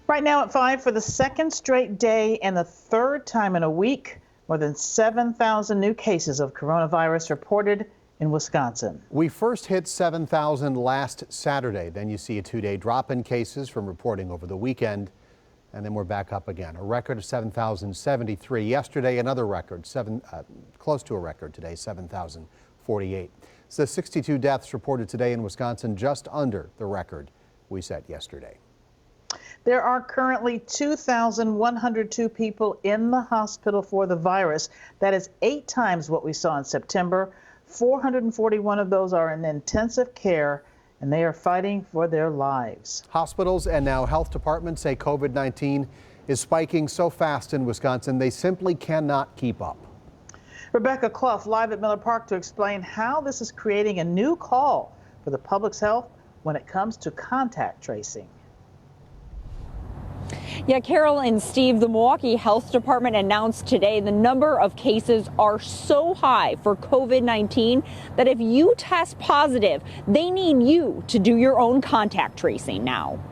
Right now at 5 for the second straight day and the third time in a week, more than 7,000 new cases of coronavirus reported in Wisconsin. We first hit 7,000 last Saturday. Then you see a two-day drop in cases from reporting over the weekend. And then we're back up again. A record of 7,073 yesterday, another record, close to a record today, 7,048. So 62 deaths reported today in Wisconsin, just under the record we set yesterday. There are currently 2,102 people in the hospital for the virus. That is 8 times what we saw in September. 441 of those are in intensive care, and they are fighting for their lives. Hospitals and now health departments say COVID-19 is spiking so fast in Wisconsin, they simply cannot keep up. Rebecca Clough live at Miller Park to explain how this is creating a new call for the public's health when it comes to contact tracing. Yeah, Carol and Steve, the Milwaukee Health Department announced today the number of cases are so high for COVID-19 that if you test positive, they need you to do your own contact tracing now.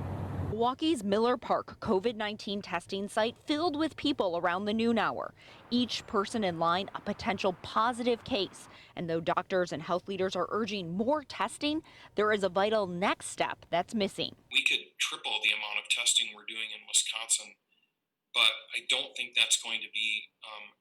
Milwaukee's Miller Park COVID-19 testing site filled with people around the noon hour. Each person in line a potential positive case. And though doctors and health leaders are urging more testing, there is a vital next step that's missing. We could triple the amount of testing we're doing in Wisconsin, but I don't think that's going to be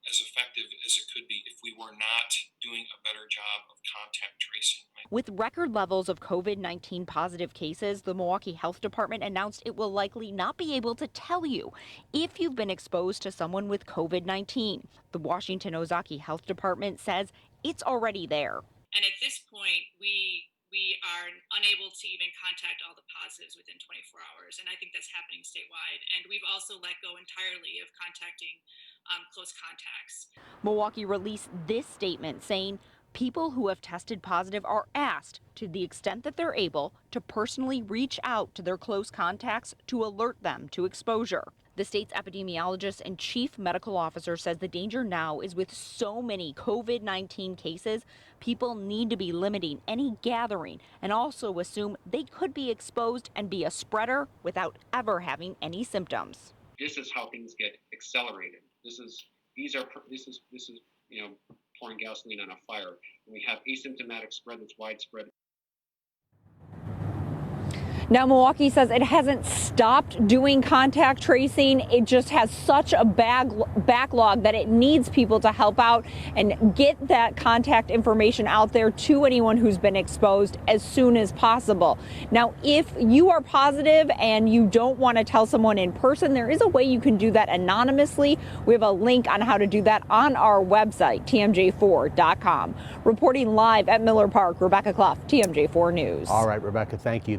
as effective as it could be if we were not doing a better job of contact tracing. With record levels of COVID-19 positive cases, the Milwaukee Health Department announced it will likely not be able to tell you if you've been exposed to someone with COVID-19. The Washington Ozaki Health Department says it's already there. And at this point, we are unable to even contact all the positives within 24 hours. And I think that's happening statewide. And we've also let go entirely of contacting close contacts. Milwaukee released this statement saying people who have tested positive are asked, to the extent that they're able, to personally reach out to their close contacts to alert them to exposure. The state's epidemiologist and chief medical officer says the danger now is with so many COVID-19 cases, people need to be limiting any gathering and also assume they could be exposed and be a spreader without ever having any symptoms. This is how things get accelerated. This is pouring gasoline on a fire. When we have asymptomatic spread that's widespread. Now, Milwaukee says it hasn't stopped doing contact tracing. It just has such a backlog that it needs people to help out and get that contact information out there to anyone who's been exposed as soon as possible. Now, if you are positive and you don't want to tell someone in person, there is a way you can do that anonymously. We have a link on how to do that on our website, tmj4.com. Reporting live at Miller Park, Rebecca Clough, TMJ4 News. All right, Rebecca, thank you.